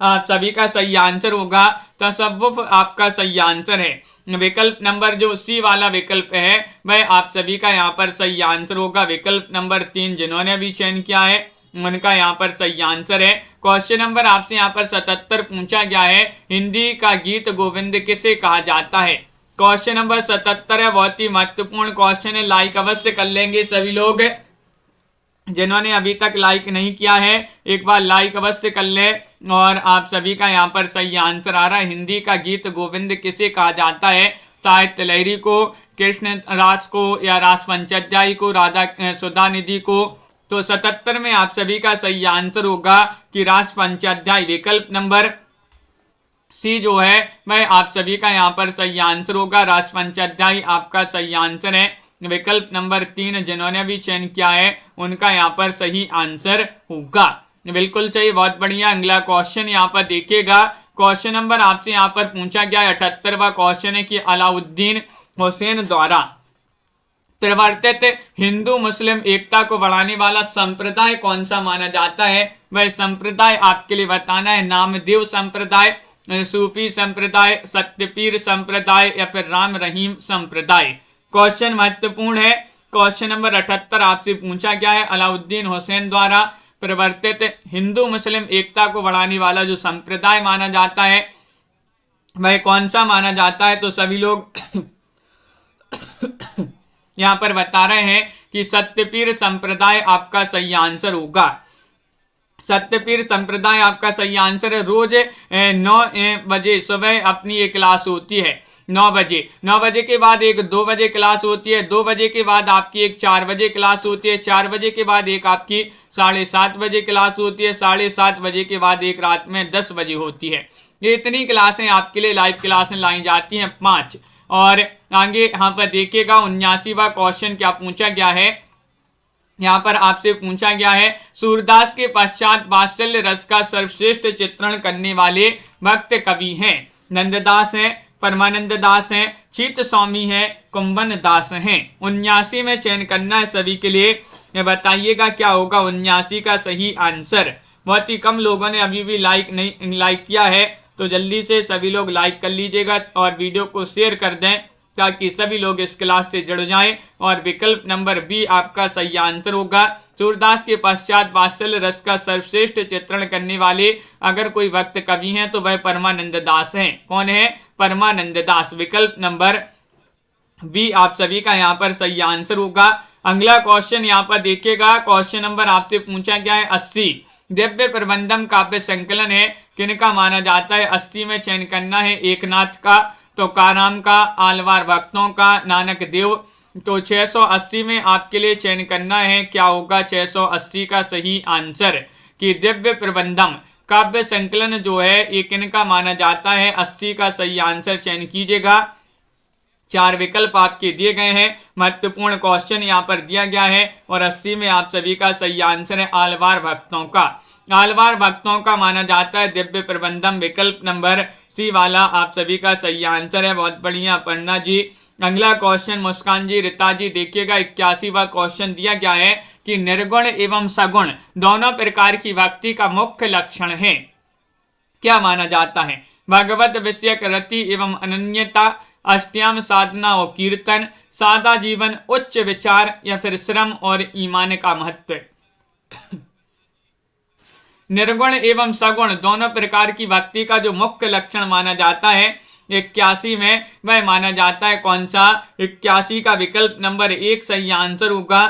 आप सभी का सही आंसर होगा तसव्वुफ आपका सही आंसर है। विकल्प नंबर जो सी वाला विकल्प है वह आप सभी का यहाँ पर सही आंसर होगा। विकल्प नंबर 3 जिन्होंने भी चयन किया है उनका यहाँ पर सही आंसर है। क्वेश्चन नंबर आपसे यहाँ पर 77 पूछा गया है, हिंदी का गीत गोविंद किसे कहा जाता है। क्वेश्चन नंबर 77 है, बहुत ही महत्वपूर्ण क्वेश्चन है, लाइक अवश्य कर लेंगे सभी लोग। जिन्होंने अभी तक लाइक नहीं किया है एक बार लाइक अवश्य कर ले। और आप सभी का यहाँ पर सही आंसर आ रहा है, हिंदी का गीत गोविंद किसे कहा जाता है, साहित्य लहरी को, कृष्ण रास को, या रास पंचोध्यायी को, राधा सुधानिधि को। तो 77 में आप सभी का सही आंसर होगा कि रास पंचोध्यायी, विकल्प नंबर सी जो है वह आप सभी का यहाँ पर सही आंसर होगा, रास पंचोध्यायी आपका सही आंसर है। विकल्प नंबर 3 जिन्होंने भी चयन किया है उनका यहाँ पर सही आंसर होगा, बिल्कुल सही, बहुत बढ़िया। अगला क्वेश्चन यहाँ पर देखिएगा, क्वेश्चन नंबर आपसे यहाँ पर पूछा गया है 78वां क्वेश्चन है कि अलाउद्दीन हुसैन द्वारा प्रवर्तित हिंदू मुस्लिम एकता को बढ़ाने वाला संप्रदाय कौन सा माना जाता है। वह संप्रदाय आपके लिए बताना है, नामदेव संप्रदाय, सूफी संप्रदाय, सत्यपीर संप्रदाय, या फिर राम रहीम संप्रदाय। क्वेश्चन महत्वपूर्ण है, क्वेश्चन नंबर 78 आपसे पूछा गया है, अलाउद्दीन हुसैन द्वारा प्रवर्तित हिंदू मुस्लिम एकता को बढ़ाने वाला जो संप्रदाय माना जाता है वह कौन सा माना जाता है। तो सभी लोग यहाँ पर बता रहे हैं कि सत्यपीर संप्रदाय आपका सही आंसर होगा, सत्यपीर संप्रदाय आपका सही आंसर है। रोज 9 बजे सुबह अपनी एक क्लास होती है, 9 बजे के बाद एक 2 बजे क्लास होती है, 2 बजे के बाद आपकी एक 4 बजे क्लास होती है, 4 बजे के बाद एक आपकी 7:30 बजे क्लास होती है, 7:30 बजे के बाद एक रात में 10 बजे होती है। ये इतनी क्लासें आपके लिए लाइव क्लासें लाई जाती हैं 5। और आगे यहाँ पर देखिएगा 79वां क्वेश्चन क्या पूछा गया है, यहाँ पर आपसे पूछा गया है, सूरदास के पश्चात वात्सल्य रस का सर्वश्रेष्ठ चित्रण करने वाले भक्त कवि हैं। नंददास हैं, परमानंद दास हैं, चित्त स्वामी हैं, कुंभन दास हैं। 79 में चयन करना है सभी के लिए, बताइएगा क्या होगा 79 का सही आंसर। बहुत ही कम लोगों ने अभी भी लाइक किया है, तो जल्दी से सभी लोग लाइक कर लीजिएगा और वीडियो को शेयर कर दें ताकि सभी लोग इस क्लास से जुड़ जाएं। और विकल्प नंबर बी आपका सही आंसर होगा, सूरदास के पश्चात वात्सल्य रस का सर्वश्रेष्ठ चित्रण करने वाले अगर कोई भक्त कवि हैं तो वह परमानंद दास हैं। कौन है? परमानंद दास। विकल्प नंबर बी आप सभी का यहाँ पर सही आंसर होगा। अगला क्वेश्चन यहाँ पर देखिएगा, क्वेश्चन नंबर आपसे पूछा गया है 80 दिव्य प्रबंधम काव्य संकलन है, किनका माना जाता है। 80 में चयन करना है, एकनाथ का, तुकाराम का, आलवार भक्तों का, नानक देव। तो 680 में आपके लिए चयन करना है, क्या होगा 680 का सही आंसर कि दिव्य प्रबंधम काव्य संकलन जो है ये किनका माना जाता है। 80 का सही आंसर चयन कीजिएगा। 4 विकल्प आपके दिए गए हैं, महत्वपूर्ण क्वेश्चन यहाँ पर दिया गया है और 80 में आप सभी का सही आंसर है आलवार भक्तों का। आलवार भक्तों का माना जाता है दिव्य प्रबंधम। विकल्प नंबर सी वाला आप सभी का सही आंसर है। बहुत बढ़िया अपर्णा जी। अगला क्वेश्चन मुस्कान जी, रीता जी देखिएगा 81वां क्वेश्चन दिया गया है कि निर्गुण एवं सगुण दोनों प्रकार की भक्ति का मुख्य लक्षण है, क्या माना जाता है। भगवत विषयक रति एवं अनन्यता, अष्टयाम साधना और कीर्तन, सादा जीवन, उच्च विचार, या फिर श्रम और ईमान का महत्व। निर्गुण एवं सगुण दोनों प्रकार की भक्ति का जो मुख्य लक्षण माना जाता है 81 में वह माना जाता है कौन सा। 81 का विकल्प नंबर 1 सही आंसर होगा,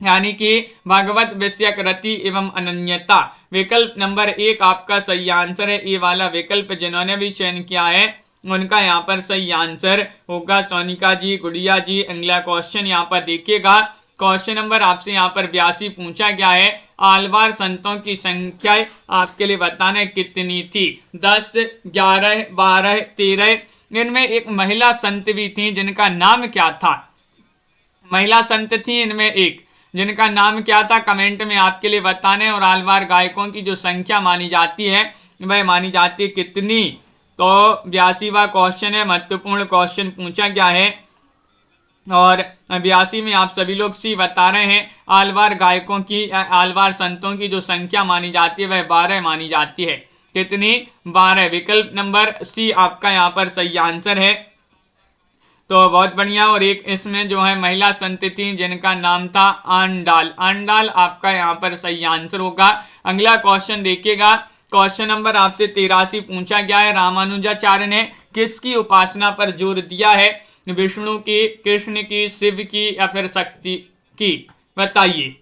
यानी कि भगवत विषयक रति एवं अनन्यता। विकल्प नंबर 1 आपका सही आंसर है। ये वाला विकल्प जिन्होंने भी चयन किया है उनका यहाँ पर सही आंसर होगा सोनिका जी, गुड़िया जी। अगला क्वेश्चन यहाँ पर देखिएगा, क्वेश्चन नंबर आपसे यहाँ पर 82 पूछा गया है, आलवार संतों की संख्या आपके लिए बताना कितनी थी। 10, 11, 12, 13। इनमें एक महिला संत भी थी जिनका नाम क्या था। महिला संत थी इनमें एक, जिनका नाम क्या था कमेंट में आपके लिए बताने। और आलवार गायकों की जो संख्या मानी जाती है वह मानी जाती है कितनी। तो 82वां क्वेश्चन है, महत्वपूर्ण क्वेश्चन पूछा गया है और 82 में आप सभी लोग सी बता रहे हैं। आलवार गायकों की, आलवार संतों की जो संख्या मानी जाती है वह 12 मानी जाती है। कितनी? 12। विकल्प नंबर सी आपका यहाँ पर सही आंसर है। तो बहुत बढ़िया। और एक इसमें जो है महिला संत थी जिनका नाम था आंडाल। आंडाल आपका यहाँ पर सही आंसर होगा। अगला क्वेश्चन देखिएगा, क्वेश्चन नंबर आपसे 83 पूछा गया है, रामानुजाचार्य ने किसकी उपासना पर जोर दिया है? विष्णु की, कृष्ण की, शिव की या फिर शक्ति की? बताइए।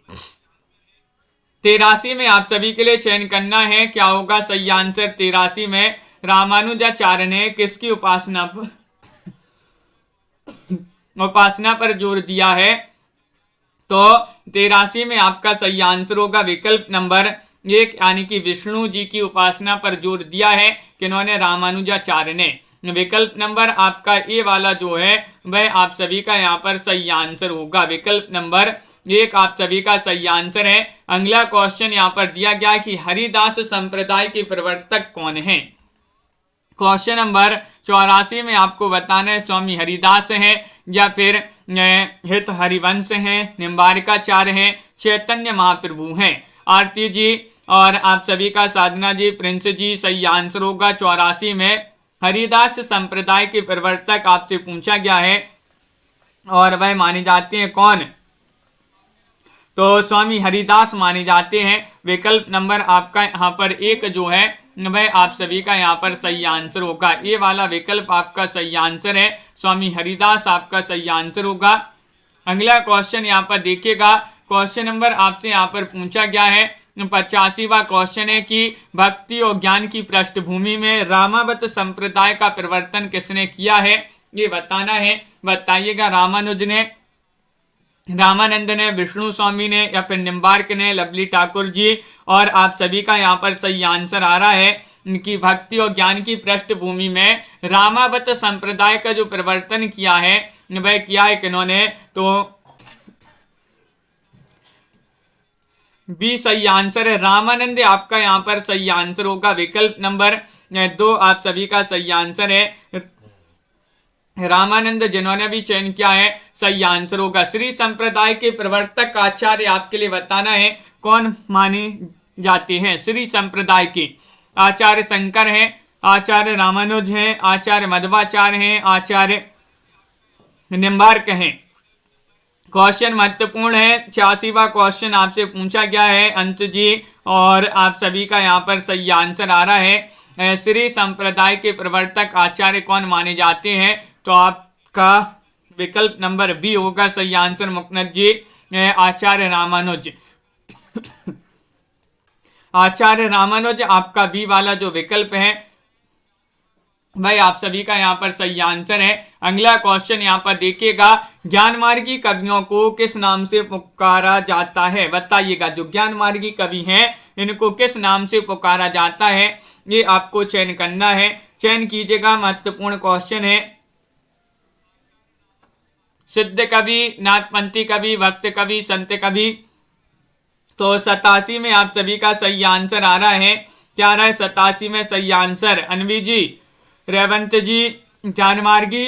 83 में आप सभी के लिए चयन करना है, क्या होगा सही आंसर? 83 में रामानुजाचार्य ने किसकी उपासना पर जोर दिया है? तो 83 में आपका सही आंसर होगा विकल्प नंबर 1, यानी कि विष्णु जी की उपासना पर जोर दिया है किन्होंने? रामानुजाचार्य ने। विकल्प नंबर आपका ए वाला जो है वह आप सभी का यहाँ पर सही आंसर होगा। विकल्प नंबर 1 आप सभी का सही आंसर है। अगला क्वेश्चन यहाँ पर दिया गया कि हरिदास संप्रदाय के प्रवर्तक कौन है? क्वेश्चन नंबर 84 में आपको बताना है स्वामी हरिदास हैं या फिर हित हरिवंश हैं, निम्बारकाचार्य हैं, चैतन्य महाप्रभु हैं। आरती जी और आप सभी का साधना जी, प्रिंस जी सही आंसर होगा। 84 में हरिदास संप्रदाय के प्रवर्तक आपसे पूछा गया है और वह माने जाते हैं कौन? तो स्वामी हरिदास माने जाते हैं। विकल्प नंबर आपका यहाँ पर 1 जो है वह आप सभी का यहाँ पर सही आंसर होगा। ये वाला विकल्प आपका सही आंसर है, स्वामी हरिदास आपका सही आंसर होगा। अगला क्वेश्चन यहाँ पर देखिएगा, क्वेश्चन नंबर आपसे यहाँ पर पूछा गया है 85वां क्वेश्चन है कि भक्ति और ज्ञान की पृष्ठभूमि में रामावत संप्रदाय का प्रवर्तन किसने किया है? ये बताना है। बताइएगा, रामानुज ने, रामानंद ने, विष्णु स्वामी ने या फिर निम्बार्क ने, लवली ठाकुर जी। और आप सभी का यहाँ पर सही आंसर आ रहा है कि भक्ति और ज्ञान की पृष्ठभूमि में रामावत संप्रदाय का जो प्रवर्तन किया है वह किया है किन्होंने? तो बी सही आंसर है, रामानंद आपका यहाँ पर सही आंसर होगा। विकल्प नंबर 2 आप सभी का सही आंसर है, रामानंद जिन्होंने भी चयन किया है सही आंसर होगा। श्री संप्रदाय के प्रवर्तक आचार्य आपके लिए बताना है कौन माने जाते हैं? श्री संप्रदाय के आचार्य शंकर हैं, आचार्य रामानुज हैं, आचार्य मध्वाचार्य हैं, आचार्य निम्बार्क हैं। क्वेश्चन महत्वपूर्ण है। 86वां क्वेश्चन आपसे पूछा गया है अंश जी और आप सभी का यहाँ पर सही आंसर आ रहा है, श्री संप्रदाय के प्रवर्तक आचार्य कौन माने जाते हैं? तो आपका विकल्प नंबर बी होगा सही आंसर, मुकनद जी, आचार्य रामानुज। आचार्य रामानुज आपका बी वाला जो विकल्प है भाई आप सभी का यहाँ पर सही आंसर है। अगला क्वेश्चन यहाँ पर देखिएगा, ज्ञानमार्गी कवियों को किस नाम से पुकारा जाता है? बताइएगा, जो ज्ञानमार्गी कवि हैं इनको किस नाम से पुकारा जाता है? ये आपको चयन करना है, चयन कीजिएगा, महत्वपूर्ण क्वेश्चन है। सिद्ध कवि, नाथपंथी कवि, भक्त कवि, संत कवि। तो 87 में आप सभी का सही आंसर आ रहा है, क्या आ रहा है 87 में सही आंसर? अनवी जी, रेवंत जी, ज्ञानमार्गी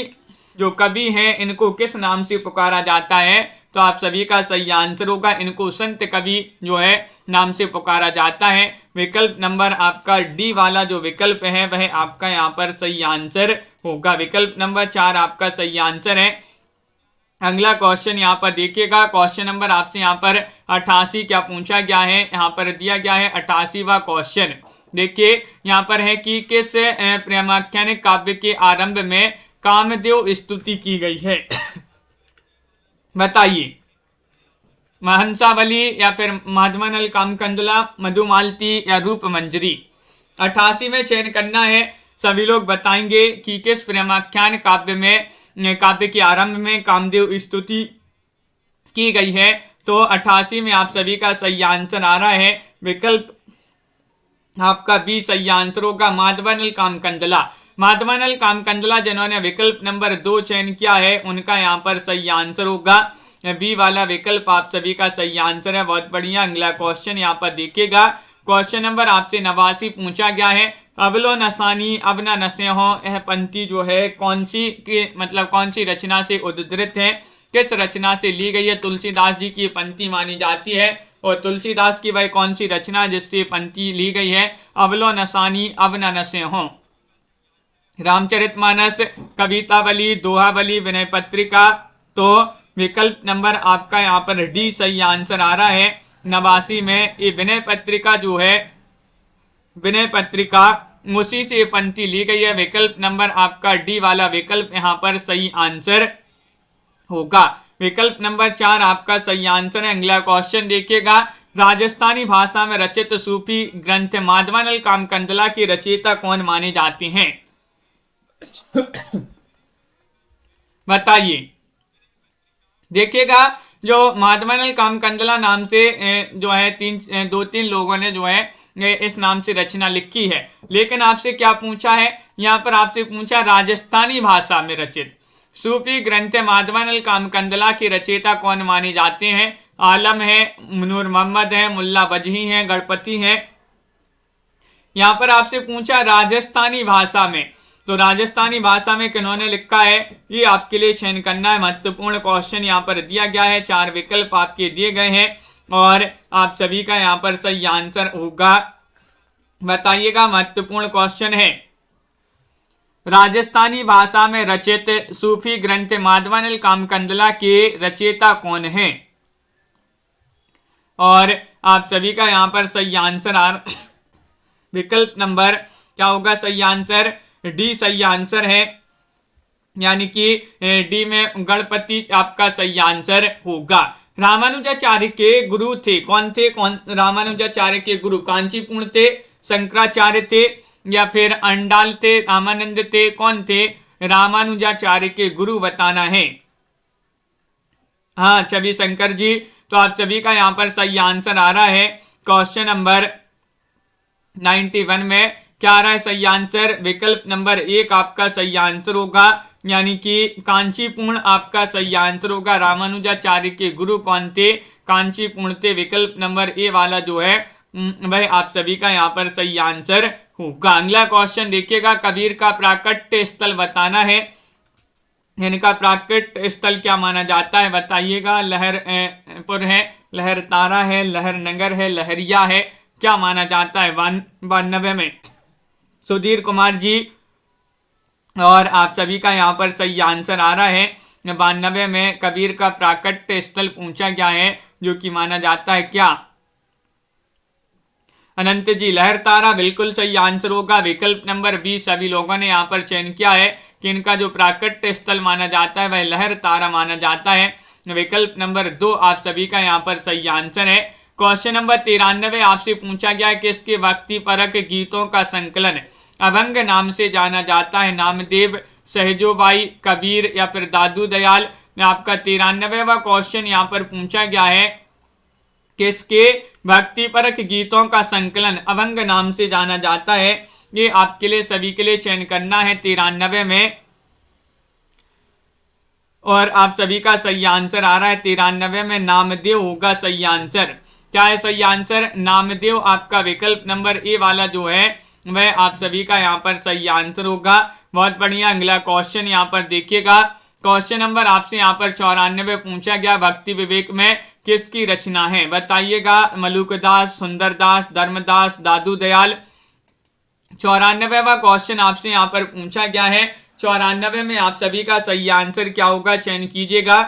जो कवि हैं इनको किस नाम से पुकारा जाता है? तो आप सभी का सही आंसर होगा, इनको संत कवि जो है नाम से पुकारा जाता है। विकल्प नंबर आपका डी वाला जो विकल्प है वह आपका यहाँ पर सही आंसर होगा। विकल्प नंबर 4 आपका सही आंसर है। अगला क्वेश्चन यहाँ पर देखिएगा, क्वेश्चन नंबर आपसे यहाँ पर 88 क्या पूछा गया है? यहाँ पर दिया गया है 88वां क्वेश्चन। देखिए यहाँ पर है कि किस प्रेमाख्यान काव्य के आरंभ में कामदेव स्तुति की गई है? बताइए, महंसावली या फिर माधवानल कामकंदला, मधुमालती या रूप मंजरी? 88 में चयन करना है, सभी लोग बताएंगे कि किस प्रेमाख्यान काव्य के आरंभ में कामदेव स्तुति की गई है। तो 88 में आप सभी का सही आंसर आ रहा है, विकल्प आपका बी सही आंसर होगा, माधवानल कामकंदला। माधवानल कामकंदला जिन्होंने विकल्प नंबर 2 चयन किया है उनका यहाँ पर सही आंसर होगा, बी वाला विकल्प आप सभी का सही आंसर है। बहुत बढ़िया। अगला क्वेश्चन यहाँ पर देखिएगा, क्वेश्चन नंबर आपसे 89 पूछा गया है, अवलो नसानी अब न नसे हो, यह पंक्ति जो है कौन सी की मतलब कौन सी रचना से उद्धृत है? किस रचना से ली गई है? तुलसीदास जी की पंक्ति मानी जाती है और तुलसीदास की वह कौन सी रचना जिससे पंक्ति ली गई है? अवलो नसानी अब न नसे हो, रामचरितमानस, कवितावली, दोहावली, विनय पत्रिका। तो विकल्प नंबर आपका यहाँ पर डी सही आंसर आ रहा है। 89 में ये विनय पत्रिका जो है, विनय पत्रिका, उसी से पंक्ति ली गई है। विकल्प नंबर आपका डी वाला विकल्प यहाँ पर सही आंसर होगा। विकल्प नंबर 4 आपका सही आंसर है। अगला क्वेश्चन देखिएगा, राजस्थानी भाषा में रचित सूफी ग्रंथ माधवानल कामकंदला की रचयिता कौन माने जाते हैं? बताइए। देखिएगा, जो माधवानल कामकंदला नाम से जो है दो तीन लोगों ने जो है इस नाम से रचना लिखी है, लेकिन आपसे क्या पूछा है यहाँ पर? आपसे पूछा राजस्थानी भाषा में रचित सूफी ग्रंथ माधवानल कामकंदला की रचयिता कौन माने जाते हैं? आलम है, नूर मोहम्मद है, मुल्ला वजही है, गणपति है। यहाँ पर आपसे पूछा राजस्थानी भाषा में, तो राजस्थानी भाषा में किन्होंने लिखा है, ये आपके लिए चयन करना है। महत्वपूर्ण क्वेश्चन यहाँ पर दिया गया है, 4 विकल्प आपके दिए गए हैं और आप सभी का यहाँ पर सही आंसर होगा। बताइएगा, महत्वपूर्ण क्वेश्चन है, राजस्थानी भाषा में रचित सूफी ग्रंथ माधवानल कामकंदला के रचयिता कौन है? और आप सभी का यहाँ पर सही आंसर विकल्प नंबर क्या होगा? सही आंसर डी सही आंसर है, यानी कि डी में गणपति आपका सही आंसर होगा। रामानुजाचार्य के गुरु थे, कौन थे? रामानुजाचार्य के गुरु कांचीपुर्ण थे, शंकराचार्य थे या फिर अंडाल थे, रामानंद थे? कौन थे रामानुजाचार्य के गुरु? बताना है। हाँ, छवि शंकर जी। तो आप सभी का यहाँ पर सही आंसर आ रहा है। क्वेश्चन नंबर 91 में क्या आ रहा है सही आंसर? विकल्प नंबर 1 आपका सही आंसर होगा, यानी कि कांचीपुर्ण आपका सही आंसर होगा। रामानुजाचार्य के गुरु कौन थे? कांचीपुर्ण थे। विकल्प नंबर ए वाला जो है वह आप सभी का यहाँ पर सही आंसर होगा। अगला क्वेश्चन देखिएगा, कबीर का प्राकट्य स्थल बताना है। इनका प्राकट्य स्थल क्या माना जाता है? बताइएगा। लहरपुर है, लहर तारा है, लहर नगर है, लहरिया है, क्या माना जाता है? 92 में सुधीर कुमार जी, और आप सभी का यहाँ पर सही आंसर आ रहा है। 92 में कबीर का प्राकट्य स्थल पूछा गया है, जो कि माना जाता है क्या? अनंत जी, लहर तारा बिल्कुल सही आंसर होगा। विकल्प नंबर 20 सभी लोगों ने यहाँ पर चयन किया है कि इनका जो प्राकट्य स्थल माना जाता है वह लहर तारा माना जाता है। विकल्प नंबर 2 आप सभी का यहाँ पर सही आंसर है। क्वेश्चन नंबर 93 आपसे पूछा गया है कि इसके भक्तिपरक गीतों का संकलन अभंग नाम से जाना जाता है? नामदेव, सहजोबाई, कबीर या फिर दादू दयाल? आपका 93वां क्वेश्चन यहाँ पर पूछा गया है, किसके भक्तिपरक गीतों का संकलन अभंग नाम से जाना जाता है? ये आपके लिए सभी के लिए चयन करना है 93 में, और आप सभी का सही आंसर आ रहा है 93 में नामदेव होगा सही आंसर। क्या है सही आंसर? नामदेव आपका विकल्प नंबर ए वाला जो है वह आप सभी का यहाँ पर सही आंसर होगा। बहुत बढ़िया। अगला क्वेश्चन यहाँ पर देखिएगा, क्वेश्चन नंबर आपसे यहाँ पर 94 पूछा गया, भक्ति विवेक में किसकी रचना है? बताइएगा। मलुकदास, सुंदरदास, धर्मदास, दादू दयाल? 94वां क्वेश्चन आपसे यहाँ पर पूछा गया है। 94 में आप सभी का सही आंसर क्या होगा? चयन कीजिएगा।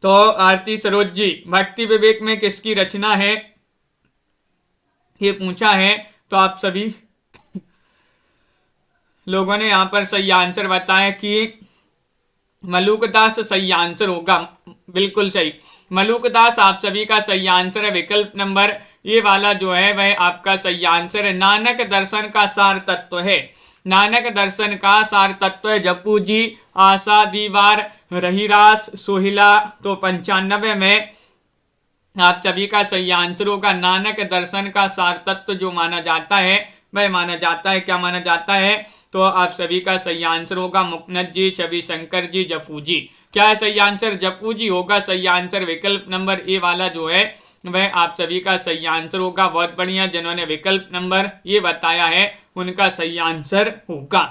तो आरती सरोज जी, भक्ति विवेक में किसकी रचना है ये पूछा है, तो आप सभी लोगों ने यहाँ पर सही आंसर बताया कि मलुकदास सही आंसर होगा। बिल्कुल सही, मलुकदास आप सभी का सही आंसर है। विकल्प नंबर ये वाला जो है वह आपका सही आंसर है। नानक दर्शन का सार तत्व है, नानक दर्शन का सार तत्व है। जप्पू जी, आशा दीवार, रहीरास, सोहिला? तो 95 में आप सभी का सही आंसर होगा। नानक दर्शन का सार तत्व जो माना जाता है वह माना जाता है, क्या माना जाता है? तो आप सभी का सही आंसर होगा मुकनद जी, छवि शंकर जी, जप्पू जी। क्या है सही आंसर? जप्पू जी होगा सही आंसर। विकल्प नंबर ए वाला जो है वह आप सभी का सही आंसर होगा। बहुत बढ़िया, जिन्होंने विकल्प नंबर ये बताया है उनका सही आंसर होगा।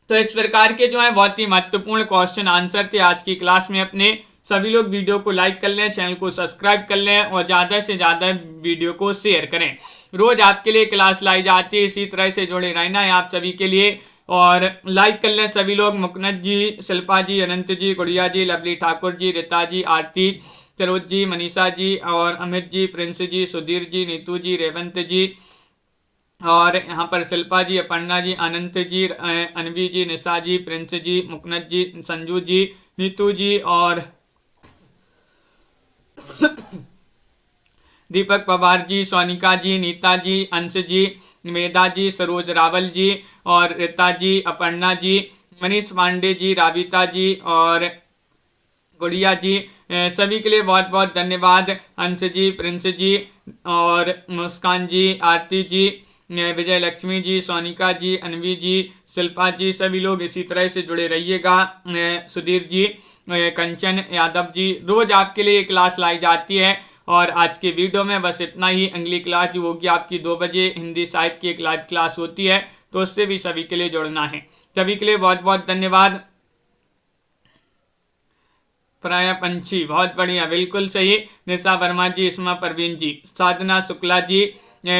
तो इस प्रकार के जो है बहुत ही महत्वपूर्ण क्वेश्चन आंसर थे आज की क्लास में अपने सभी लोग वीडियो को लाइक कर लें, चैनल को सब्सक्राइब कर लें और ज़्यादा से ज़्यादा वीडियो को शेयर करें। रोज़ आपके लिए क्लास लाई जाती है, इसी तरह से जुड़े रहना है आप सभी के लिए। और लाइक कर लें सभी लोग। मुकनत जी, शिल्पा जी, अनंत जी, गुड़िया जी, लवली ठाकुर जी, रीता जी, आरती, सरोज जी, मनीषा जी और अमित जी, प्रिंस जी, सुधीर जी, नीतू जी, रेवंत जी और यहाँ पर शिल्पा जी, अपर्णा जी, अनंत जी, अनवी जी, निशा जी, प्रिंस जी, मुकनत जी, संजू जी, नीतू जी और दीपक पवार जी, सोनिका जी, नीता जी, अंश जी, मेधा जी, सरोज रावल जी और रीता जी, अपर्णा जी, मनीष पांडे जी, राविता जी और गुड़िया जी, सभी के लिए बहुत बहुत धन्यवाद। अंश जी, प्रिंस जी और मुस्कान जी, आरती जी, विजय लक्ष्मी जी, सोनिका जी, अनवी जी, शिल्पा जी, सभी लोग इसी तरह से जुड़े रहिएगा। सुधीर जी, कंचन यादव जी, रोज आपके लिए क्लास लाई जाती है। और आज के वीडियो में बस इतना ही। अगली क्लास जो होगी आपकी 2 बजे हिंदी साहित्य की एक लाइव क्लास होती है, तो उससे भी सभी के लिए जुड़ना है। सभी के लिए बहुत बहुत धन्यवाद। प्राय पंछी, बहुत बढ़िया, बिल्कुल सही। निशा वर्मा जी, इसमा परवीन जी, साधना शुक्ला जी, तो